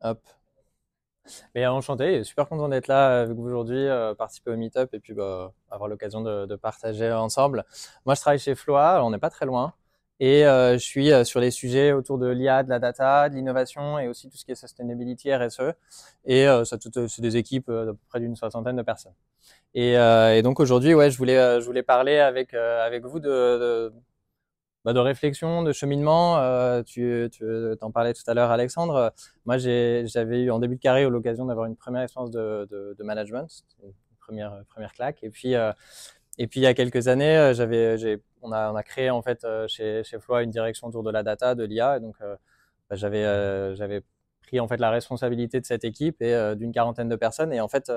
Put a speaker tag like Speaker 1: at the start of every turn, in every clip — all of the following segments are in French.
Speaker 1: Hop. Mais enchanté, super content d'être là avec vous aujourd'hui, participer au meet-up et puis bah, avoir l'occasion de partager ensemble. Moi, je travaille chez Floa, on n'est pas très loin, et je suis sur les sujets autour de l'IA, de la data, de l'innovation et aussi tout ce qui est sustainability, RSE. Et c'est des équipes d'à peu près d'une soixantaine de personnes. Et donc aujourd'hui, ouais, je voulais parler avec vous de réflexion, de cheminement. Tu t'en parlais tout à l'heure, Alexandre. Moi, j'avais eu en début de carrière l'occasion d'avoir une première expérience de management, une première claque. Et puis il y a quelques années, on a créé en fait chez Floa une direction autour de la data, de l'IA. Et donc, bah, j'avais pris en fait la responsabilité de cette équipe et d'une quarantaine de personnes. Et en fait,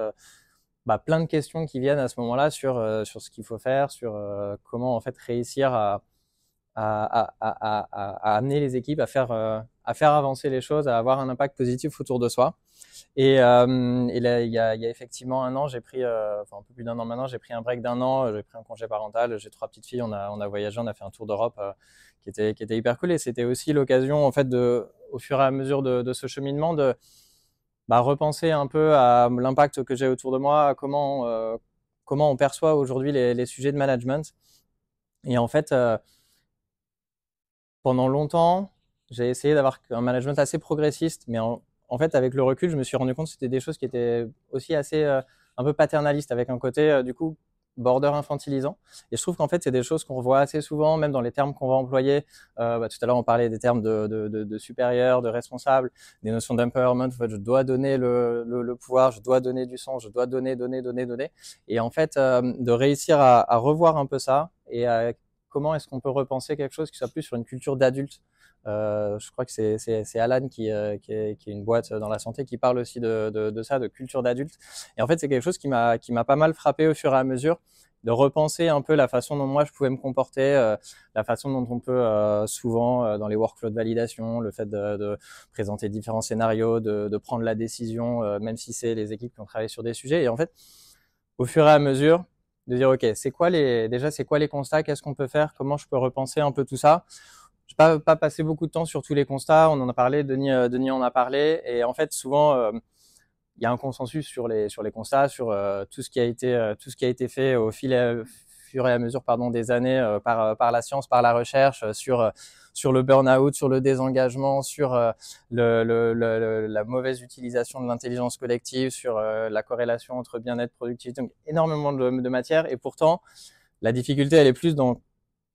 Speaker 1: bah, plein de questions qui viennent à ce moment-là sur ce qu'il faut faire, sur comment en fait réussir à amener les équipes à faire avancer les choses, à avoir un impact positif autour de soi. Et là, il y a effectivement un an, enfin un peu plus d'un an maintenant, j'ai pris un break d'un an, j'ai pris un congé parental, j'ai 3 petites filles, on a voyagé, on a fait un tour d'Europe qui était hyper cool. Et c'était aussi l'occasion, en fait, au fur et à mesure de ce cheminement, de repenser un peu à l'impact que j'ai autour de moi, à comment on perçoit aujourd'hui les sujets de management. Et en fait, pendant longtemps, j'ai essayé d'avoir un management assez progressiste, mais en fait, avec le recul, je me suis rendu compte que c'était des choses qui étaient aussi assez un peu paternalistes, avec un côté du coup border infantilisant. Et je trouve qu'en fait, c'est des choses qu'on revoit assez souvent, même dans les termes qu'on va employer. Tout à l'heure, on parlait des termes de supérieur, de responsable, des notions d'empowerment. En fait, je dois donner le pouvoir, je dois donner du sens, je dois donner. Et en fait, de réussir à revoir un peu ça et à comment est-ce qu'on peut repenser quelque chose qui soit plus sur une culture d'adulte. Je crois que c'est Alan qui est une boîte dans la santé qui parle aussi de ça, de culture d'adulte. Et en fait, c'est quelque chose qui m'a pas mal frappé au fur et à mesure, de repenser un peu la façon dont moi je pouvais me comporter, la façon dont on peut souvent dans les workflows de validation, le fait de présenter différents scénarios, de prendre la décision, même si c'est les équipes qui ont travaillé sur des sujets. Et en fait, au fur et à mesure, de dire ok, c'est quoi les constats, qu'est-ce qu'on peut faire, comment je peux repenser un peu tout ça. Je n'ai pas passé beaucoup de temps sur tous les constats, on en a parlé, Denis en a parlé, et en fait souvent il y a un consensus sur les constats, sur tout ce qui a été fait au fur et à mesure des années par la science, par la recherche, sur le burn-out, sur le désengagement, sur la mauvaise utilisation de l'intelligence collective, sur la corrélation entre bien-être, productivité, donc énormément de matière. Et pourtant, la difficulté, elle est plus dans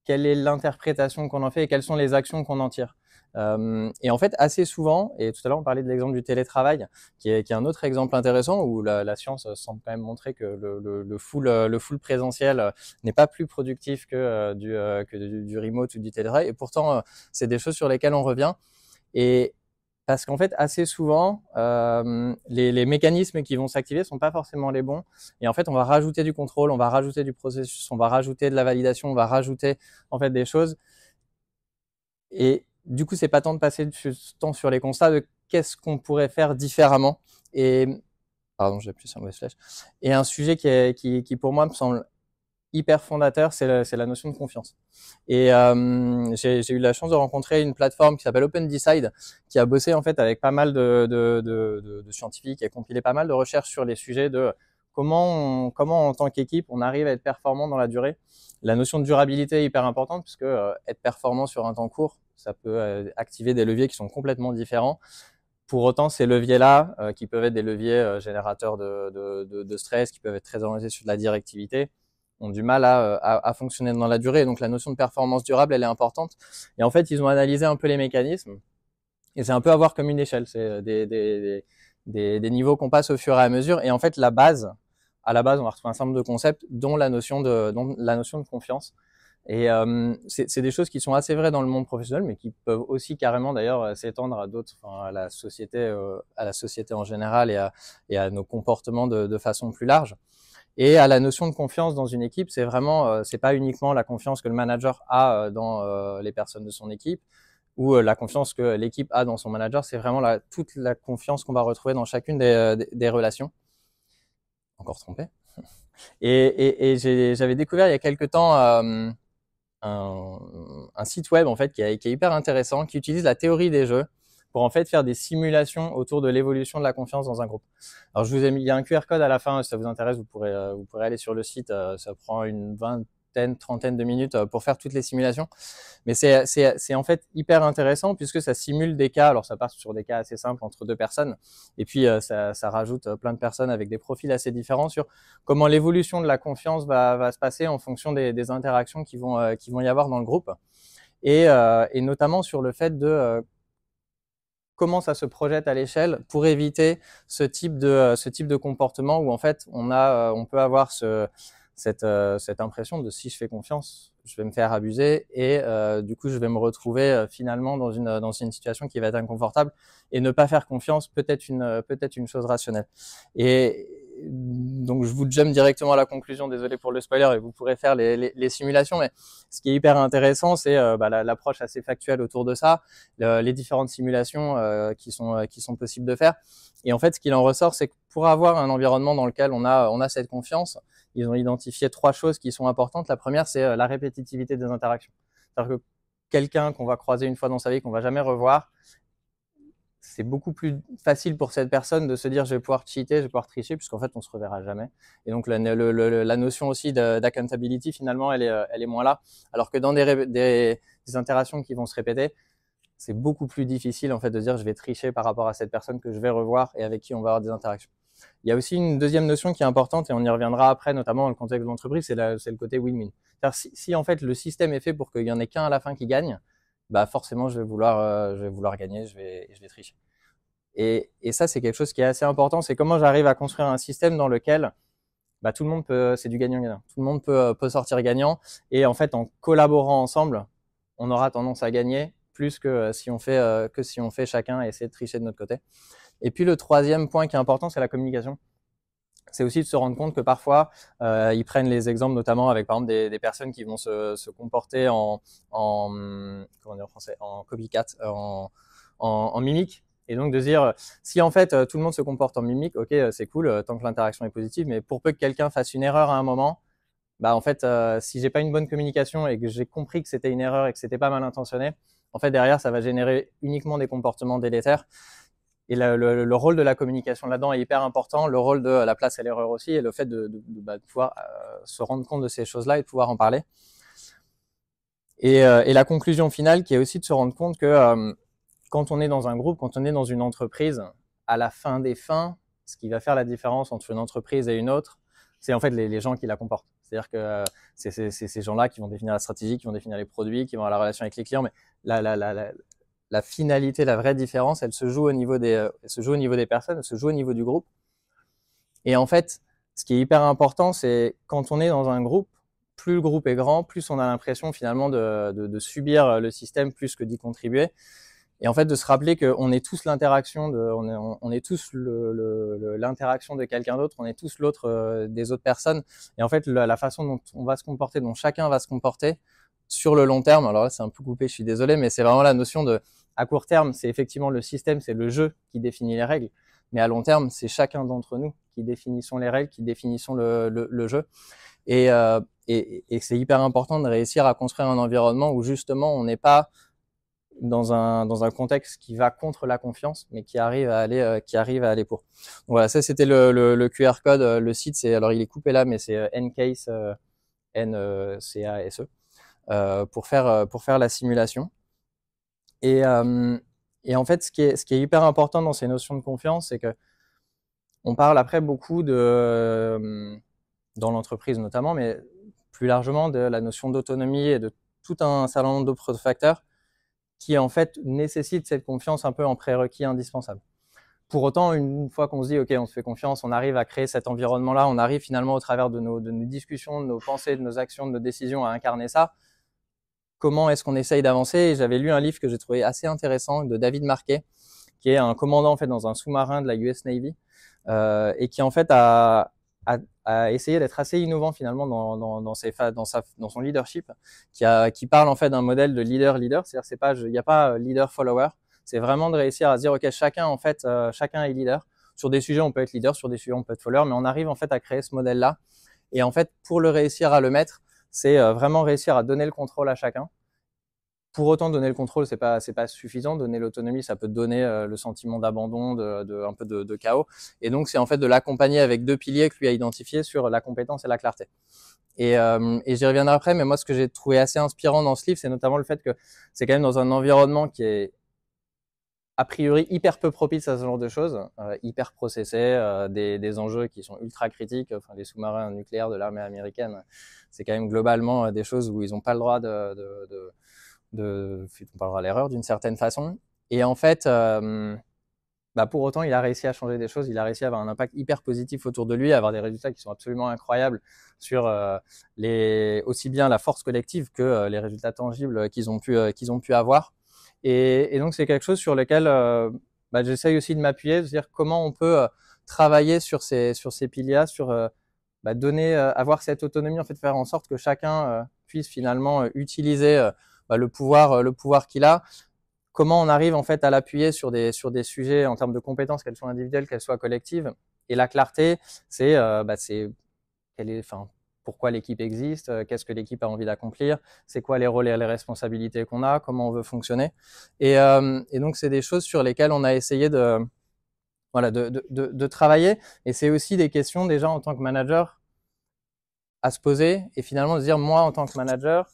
Speaker 1: quelle est l'interprétation qu'on en fait et quelles sont les actions qu'on en tire. Et en fait, assez souvent, et tout à l'heure on parlait de l'exemple du télétravail, qui est un autre exemple intéressant où la science semble quand même montrer que le full présentiel n'est pas plus productif que du remote ou du télétravail. Et pourtant, c'est des choses sur lesquelles on revient. Et parce qu'en fait, assez souvent, les mécanismes qui vont s'activer sont pas forcément les bons. Et en fait, on va rajouter du contrôle, on va rajouter du processus, on va rajouter de la validation, on va rajouter en fait des choses. Et du coup, c'est pas tant de passer temps sur les constats de qu'est-ce qu'on pourrait faire différemment. Et pardon, j'ai appuyé sur une mauvaise flèche. Et un sujet qui pour moi me semble hyper fondateur, c'est la notion de confiance. Et j'ai eu la chance de rencontrer une plateforme qui s'appelle OpenDecide, qui a bossé en fait avec pas mal de scientifiques et compilé pas mal de recherches sur les sujets de comment en tant qu'équipe on arrive à être performant dans la durée. La notion de durabilité est hyper importante puisque être performant sur un temps court, ça peut activer des leviers qui sont complètement différents. Pour autant, ces leviers-là, qui peuvent être des leviers générateurs de stress, qui peuvent être très orientés sur de la directivité, ont du mal à fonctionner dans la durée. Et donc la notion de performance durable, elle est importante. Et en fait, ils ont analysé un peu les mécanismes. Et c'est un peu à voir comme une échelle. C'est des niveaux qu'on passe au fur et à mesure. Et en fait, à la base, on va retrouver un certain nombre de concepts, dont la notion de confiance. Et c'est des choses qui sont assez vraies dans le monde professionnel, mais qui peuvent aussi carrément d'ailleurs s'étendre à d'autres, enfin, à la société en général et à nos comportements de façon plus large. Et à la notion de confiance dans une équipe, c'est vraiment, c'est pas uniquement la confiance que le manager a dans les personnes de son équipe ou la confiance que l'équipe a dans son manager, c'est vraiment toute la confiance qu'on va retrouver dans chacune des relations. Encore trompé. Et j'avais découvert il y a quelque temps un site web en fait qui est hyper intéressant, qui utilise la théorie des jeux pour en fait faire des simulations autour de l'évolution de la confiance dans un groupe. Alors je vous ai mis, il y a un QR code à la fin, si ça vous intéresse, vous pourrez aller sur le site, ça prend une trentaine de minutes pour faire toutes les simulations. Mais c'est en fait hyper intéressant puisque ça simule des cas. Alors ça part sur des cas assez simples entre deux personnes, et puis ça rajoute plein de personnes avec des profils assez différents sur comment l'évolution de la confiance va se passer en fonction des interactions qui vont y avoir dans le groupe, et notamment sur le fait de comment ça se projette à l'échelle pour éviter ce type de comportement où en fait on peut avoir cette impression de si je fais confiance, je vais me faire abuser, et du coup je vais me retrouver finalement dans une situation qui va être inconfortable, et ne pas faire confiance peut être une chose rationnelle. Et donc je vous jump directement à la conclusion, désolé pour le spoiler, et vous pourrez faire les simulations, mais ce qui est hyper intéressant, c'est l'approche assez factuelle autour de ça, les différentes simulations qui sont possibles de faire. Et en fait, ce qu'il en ressort, c'est que pour avoir un environnement dans lequel on a cette confiance, ils ont identifié 3 choses qui sont importantes. La première, c'est la répétitivité des interactions. C'est-à-dire que quelqu'un qu'on va croiser une fois dans sa vie, qu'on va jamais revoir, c'est beaucoup plus facile pour cette personne de se dire je vais pouvoir cheater, je vais pouvoir tricher, puisqu'en fait on se reverra jamais. Et donc la notion aussi d'accountability, finalement, elle est moins là. Alors que dans des interactions qui vont se répéter, c'est beaucoup plus difficile en fait de dire je vais tricher par rapport à cette personne que je vais revoir et avec qui on va avoir des interactions. Il y a aussi une deuxième notion qui est importante, et on y reviendra après, notamment dans le contexte de l'entreprise, c'est le côté win-win. C'est-à-dire si en fait le système est fait pour qu'il y en ait qu'un à la fin qui gagne, bah forcément je vais vouloir gagner, je vais tricher. Et ça, c'est quelque chose qui est assez important, c'est comment j'arrive à construire un système dans lequel bah, tout le monde c'est du gagnant-gagnant. Tout le monde peut sortir gagnant, et en fait, en collaborant ensemble, on aura tendance à gagner plus que si on fait chacun et essayer de tricher de notre côté. Et puis le troisième point qui est important, c'est la communication. C'est aussi de se rendre compte que parfois, ils prennent les exemples notamment avec par exemple des personnes qui vont se comporter en comment dire en français, en copycat, en mimique. Et donc de se dire, si en fait tout le monde se comporte en mimique, ok, c'est cool tant que l'interaction est positive, mais pour peu que quelqu'un fasse une erreur à un moment, bah en fait si j'ai pas une bonne communication et que j'ai compris que c'était une erreur et que c'était pas mal intentionné, en fait derrière ça va générer uniquement des comportements délétères. Et le rôle de la communication là-dedans est hyper important, le rôle de la place à l'erreur aussi, et le fait de pouvoir se rendre compte de ces choses-là et de pouvoir en parler. Et la conclusion finale qui est aussi de se rendre compte que quand on est dans un groupe, quand on est dans une entreprise, à la fin des fins, ce qui va faire la différence entre une entreprise et une autre, c'est en fait les gens qui la comportent. C'est-à-dire que c'est ces gens-là qui vont définir la stratégie, qui vont définir les produits, qui vont avoir la relation avec les clients, mais la finalité, la vraie différence, elle se joue au niveau des personnes, elle se joue au niveau du groupe. Et en fait, ce qui est hyper important, c'est quand on est dans un groupe, plus le groupe est grand, plus on a l'impression finalement de subir le système plus que d'y contribuer. Et en fait, de se rappeler qu'on est tous l'interaction on est tous l'interaction de quelqu'un d'autre, on est tous l'autre des autres personnes. Et en fait, la façon dont on va se comporter, dont chacun va se comporter sur le long terme, alors là, c'est un peu coupé, je suis désolé, mais c'est vraiment la notion à court terme, c'est effectivement le système, c'est le jeu qui définit les règles. Mais à long terme, c'est chacun d'entre nous qui définissons les règles, qui définissons le jeu. Et c'est hyper important de réussir à construire un environnement où justement on n'est pas dans un contexte qui va contre la confiance, mais qui arrive à aller pour. Donc voilà, ça c'était le QR code. Le site, alors il est coupé là, mais c'est Ncase, Ncase, pour faire la simulation. Et en fait, ce qui est hyper important dans ces notions de confiance, c'est que on parle après beaucoup dans l'entreprise notamment, mais plus largement de la notion d'autonomie et de tout un certain nombre d'autres facteurs qui en fait nécessitent cette confiance un peu en prérequis indispensable. Pour autant, une fois qu'on se dit ok, on se fait confiance, on arrive à créer cet environnement-là, on arrive finalement au travers de nos discussions, de nos pensées, de nos actions, de nos décisions à incarner ça. Comment est-ce qu'on essaye d'avancer? Et j'avais lu un livre que j'ai trouvé assez intéressant de David Marquet, qui est un commandant en fait dans un sous-marin de la US Navy, et qui en fait a essayé d'être assez innovant finalement dans son leadership, qui parle en fait d'un modèle de leader-leader, c'est-à-dire il n'y a pas leader-follower, c'est vraiment de réussir à se dire ok, chacun est leader. Sur des sujets on peut être leader, sur des sujets on peut être follower, mais on arrive en fait à créer ce modèle-là. Et en fait, pour le réussir à le mettre, c'est vraiment réussir à donner le contrôle à chacun pour autant, donner le contrôle, c'est pas suffisant. Donner l'autonomie, ça peut donner le sentiment d'abandon, un peu de chaos. Et donc, c'est en fait de l'accompagner avec 2 piliers que lui a identifiés sur la compétence et la clarté. Et j'y reviendrai après, mais moi, ce que j'ai trouvé assez inspirant dans ce livre, c'est notamment le fait que c'est quand même dans un environnement qui est a priori hyper peu propice à ce genre de choses, hyper processé, des enjeux qui sont ultra critiques. Enfin, les sous-marins nucléaires de l'armée américaine, c'est quand même globalement des choses où ils n'ont pas le droit ils n'ont pas le droit à l'erreur d'une certaine façon. Et en fait, pour autant, il a réussi à changer des choses, il a réussi à avoir un impact hyper positif autour de lui, à avoir des résultats qui sont absolument incroyables sur aussi bien la force collective que les résultats tangibles qu'ils ont pu avoir. Et donc, c'est quelque chose sur lequel j'essaye aussi de m'appuyer, de se dire comment on peut travailler sur ces piliers, sur avoir cette autonomie, en fait, faire en sorte que chacun puisse finalement utiliser le pouvoir qu'il a. Comment on arrive en fait à l'appuyer sur des sujets en termes de compétences, qu'elles soient individuelles, qu'elles soient collectives. Et la clarté, c'est pourquoi l'équipe existe, qu'est-ce que l'équipe a envie d'accomplir, c'est quoi les rôles et les responsabilités qu'on a, comment on veut fonctionner. Et donc, c'est des choses sur lesquelles on a essayé de travailler. Et c'est aussi des questions déjà en tant que manager à se poser et finalement de se dire, moi en tant que manager,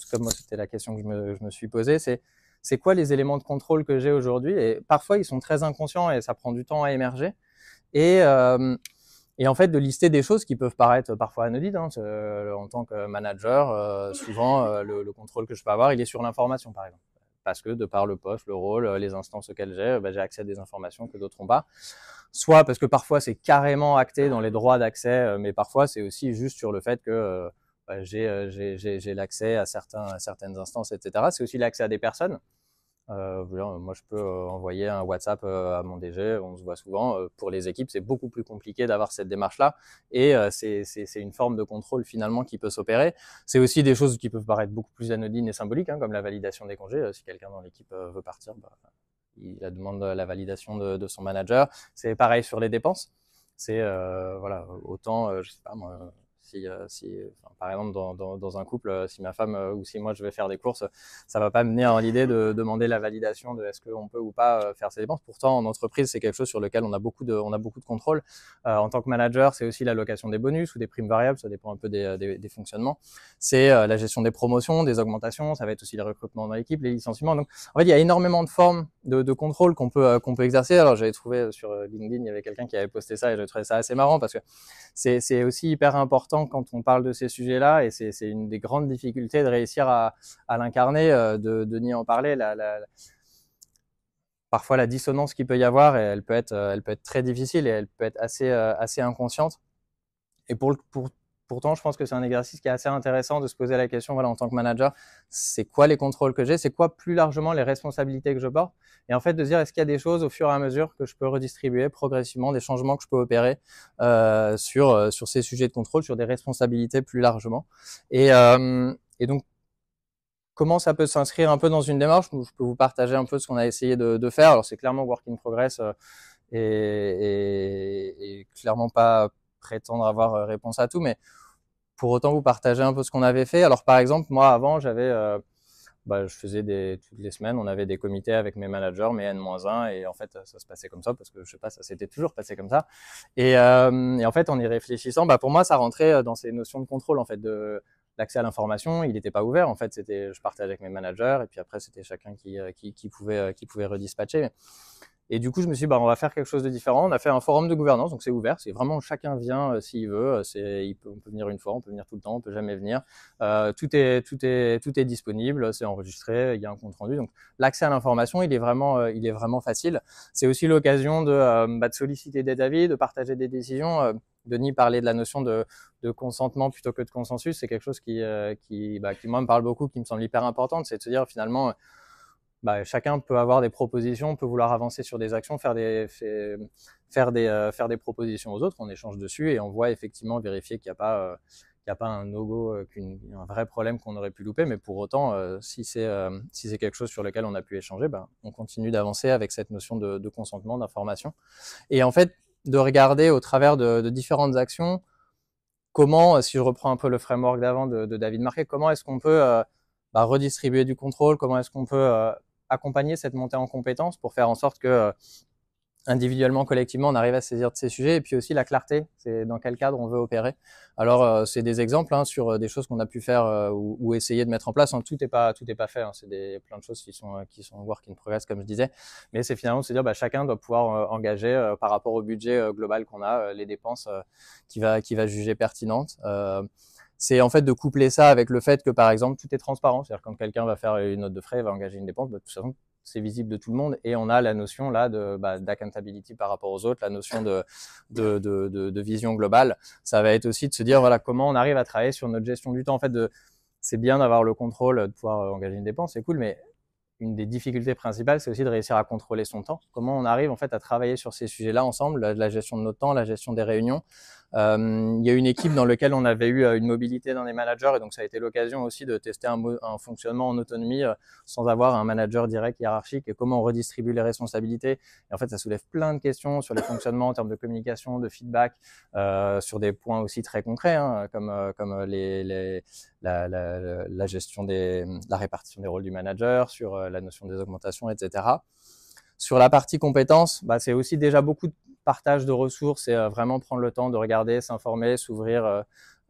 Speaker 1: comme moi c'était la question que je me suis posée, c'est quoi les éléments de contrôle que j'ai aujourd'hui. Et parfois ils sont très inconscients et ça prend du temps à émerger. Et en fait, de lister des choses qui peuvent paraître parfois anodines. En tant que manager, souvent, le contrôle que je peux avoir, il est sur l'information, par exemple. Parce que de par le poste, le rôle, les instances auxquelles j'ai accès à des informations que d'autres n'ont pas. Soit parce que parfois, c'est carrément acté dans les droits d'accès, mais parfois, c'est aussi juste sur le fait que j'ai l'accès à certaines instances, etc. C'est aussi l'accès à des personnes. Moi, je peux envoyer un WhatsApp à mon DG, on se voit souvent. Pour les équipes, c'est beaucoup plus compliqué d'avoir cette démarche-là. Et c'est une forme de contrôle finalement qui peut s'opérer. C'est aussi des choses qui peuvent paraître beaucoup plus anodines et symboliques, comme la validation des congés. Si quelqu'un dans l'équipe veut partir, il demande la validation de son manager. C'est pareil sur les dépenses. C'est autant, je sais pas moi, par exemple dans un couple, si ma femme ou si moi je vais faire des courses, ça va pas me venir à l'idée de demander la validation de est-ce qu'on peut ou pas faire ses dépenses. Pourtant, en entreprise, c'est quelque chose sur lequel on a beaucoup de contrôle. En tant que manager, c'est aussi l'allocation des bonus ou des primes variables, ça dépend un peu des fonctionnements. C'est la gestion des promotions, des augmentations, ça va être aussi les recrutements dans l'équipe, les licenciements. Donc, en fait, il y a énormément de formes de contrôle qu'on peut exercer. Alors, j'avais trouvé sur LinkedIn, il y avait quelqu'un qui avait posté ça et j'avais trouvé ça assez marrant parce que c'est aussi hyper important quand on parle de ces sujets-là, et c'est une des grandes difficultés de réussir à l'incarner, de n'y en parler. Parfois, la dissonance qu'il peut y avoir, elle peut être très difficile et elle peut être assez inconsciente. Et pourtant, je pense que c'est un exercice qui est assez intéressant de se poser la question, en tant que manager, c'est quoi les contrôles que j'ai, c'est quoi plus largement les responsabilités que je porte, et en fait de se dire, est-ce qu'il y a des choses au fur et à mesure que je peux redistribuer progressivement, des changements que je peux opérer sur ces sujets de contrôle, sur des responsabilités plus largement. Et donc, comment ça peut s'inscrire un peu dans une démarche où je peux vous partager un peu ce qu'on a essayé de faire. Alors, c'est clairement work in progress et clairement pas prétendre avoir réponse à tout, mais pour autant vous partager un peu ce qu'on avait fait. Alors, par exemple, moi, avant, je faisais toutes les semaines, on avait des comités avec mes managers, mes N-1, et en fait, ça se passait comme ça, parce que je sais pas, ça s'était toujours passé comme ça. Et en fait, en y réfléchissant, pour moi, ça rentrait dans ces notions de contrôle, en fait, l'accès à l'information, il n'était pas ouvert. En fait, je partageais avec mes managers, et puis après, c'était chacun qui pouvait redispatcher. Et du coup, je me suis dit, on va faire quelque chose de différent. On a fait un forum de gouvernance, donc c'est ouvert. C'est vraiment chacun vient s'il veut. On peut venir une fois, on peut venir tout le temps, on peut jamais venir. Tout est disponible, c'est enregistré, il y a un compte rendu. Donc l'accès à l'information, il est vraiment facile. C'est aussi l'occasion de solliciter des avis, de partager des décisions. Denis parlait de la notion de consentement plutôt que de consensus. C'est quelque chose qui moi me parle beaucoup, qui me semble hyper importante. C'est de se dire finalement, chacun peut avoir des propositions, peut vouloir avancer sur des actions, faire des propositions aux autres, on échange dessus et on voit effectivement vérifier qu'il n'y a pas un no-go, un vrai problème qu'on aurait pu louper. Mais pour autant, si c'est quelque chose sur lequel on a pu échanger, on continue d'avancer avec cette notion de consentement, d'information. Et en fait, de regarder au travers de différentes actions, comment, si je reprends un peu le framework d'avant de David Marquet, comment est-ce qu'on peut redistribuer du contrôle, comment est-ce qu'on peut accompagner cette montée en compétences pour faire en sorte que individuellement, collectivement, on arrive à saisir de ces sujets, et puis aussi la clarté, c'est dans quel cadre on veut opérer. Alors, c'est des exemples hein, sur des choses qu'on a pu faire ou essayer de mettre en place. Hein. Tout est pas fait. Hein. C'est plein de choses qui sont work in progress, comme je disais. Mais c'est finalement de se dire, chacun doit pouvoir engager par rapport au budget global qu'on a, les dépenses qu'il va juger pertinentes. C'est en fait de coupler ça avec le fait que, par exemple, tout est transparent. C'est-à-dire quand quelqu'un va faire une note de frais, va engager une dépense, de toute façon, c'est visible de tout le monde, et on a la notion là d'accountability par rapport aux autres, la notion de vision globale. Ça va être aussi de se dire voilà comment on arrive à travailler sur notre gestion du temps. En fait, c'est bien d'avoir le contrôle, de pouvoir engager une dépense, c'est cool, mais une des difficultés principales, c'est aussi de réussir à contrôler son temps. Comment on arrive en fait à travailler sur ces sujets-là ensemble, la gestion de notre temps, la gestion des réunions. Il y a une équipe dans laquelle on avait eu une mobilité dans les managers, et donc ça a été l'occasion aussi de tester un fonctionnement en autonomie sans avoir un manager direct hiérarchique, et comment on redistribue les responsabilités. Et en fait, ça soulève plein de questions sur les fonctionnements en termes de communication, de feedback, sur des points aussi très concrets, hein, comme la gestion la répartition des rôles du manager, sur la notion des augmentations, etc. Sur la partie compétences, c'est aussi déjà beaucoup de partage de ressources et vraiment prendre le temps de regarder, s'informer, s'ouvrir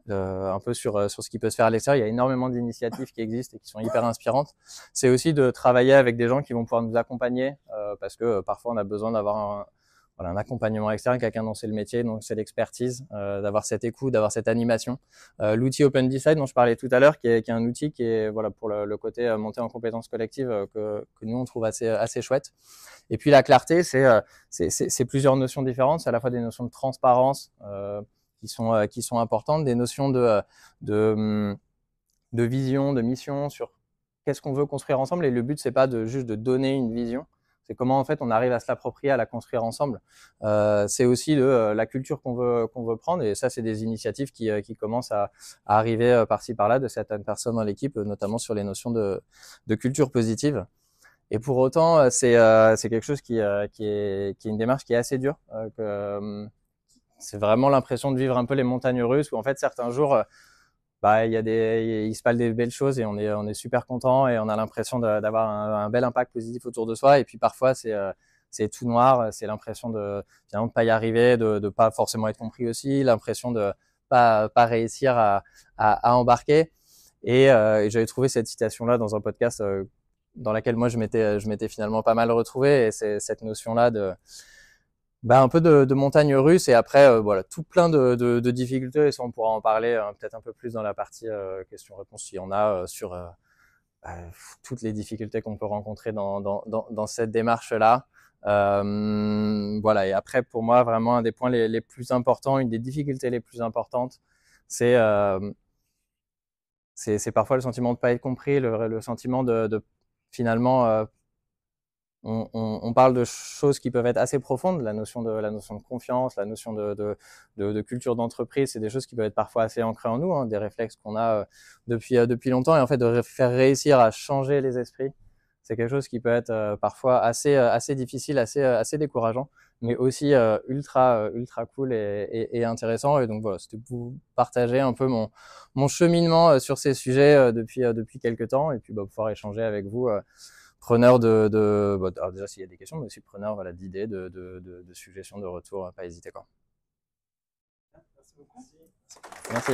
Speaker 1: un peu sur ce qui peut se faire à l'extérieur. Il y a énormément d'initiatives qui existent et qui sont hyper inspirantes. C'est aussi de travailler avec des gens qui vont pouvoir nous accompagner parce que parfois on a besoin d'avoir un accompagnement externe, quelqu'un dont c'est le métier, donc c'est l'expertise, d'avoir cette écoute, d'avoir cette animation. L'outil Open Decide dont je parlais tout à l'heure, qui est un outil qui est pour le côté montée en compétences collectives que nous on trouve assez chouette. Et puis la clarté, c'est plusieurs notions différentes. C'est à la fois des notions de transparence qui sont importantes, des notions de vision, de mission sur qu'est-ce qu'on veut construire ensemble. Et le but, c'est pas juste de donner une vision, c'est comment en fait on arrive à se l'approprier, à la construire ensemble. C'est aussi la culture qu'on veut prendre, et ça c'est des initiatives qui commencent à arriver par-ci par-là de certaines personnes dans l'équipe, notamment sur les notions de culture positive. Et pour autant, c'est quelque chose qui est une démarche qui est assez dure. C'est vraiment l'impression de vivre un peu les montagnes russes, où en fait certains jours il se passe des belles choses et on est super content, et on a l'impression d'avoir un bel impact positif autour de soi. Et puis parfois c'est tout noir, c'est l'impression de finalement de pas y arriver, de pas forcément être compris aussi, l'impression de pas réussir à embarquer. Et j'avais trouvé cette citation là dans un podcast dans laquelle moi je m'étais finalement pas mal retrouvé, et c'est cette notion là de un peu de montagne russe. Et après voilà, tout plein de difficultés, et ça on pourra en parler peut-être un peu plus dans la partie questions-réponses s'il y en a sur toutes les difficultés qu'on peut rencontrer dans cette démarche là. Voilà, et après pour moi vraiment un des points les plus importants, une des difficultés les plus importantes, c'est parfois le sentiment de pas être compris, le sentiment de finalement on parle de choses qui peuvent être assez profondes, la notion de confiance, la notion de culture d'entreprise, c'est des choses qui peuvent être parfois assez ancrées en nous, hein, des réflexes qu'on a depuis longtemps. Et en fait, de faire réussir à changer les esprits, c'est quelque chose qui peut être parfois assez difficile, assez décourageant, mais aussi ultra cool et intéressant. Et donc voilà, c'était pour vous partager un peu mon cheminement sur ces sujets depuis quelques temps, et puis pouvoir échanger avec vous. Preneur alors déjà s'il y a des questions, mais aussi preneur voilà, d'idées, de suggestions, de retours, pas hésiter quoi.
Speaker 2: Merci beaucoup.
Speaker 1: Merci.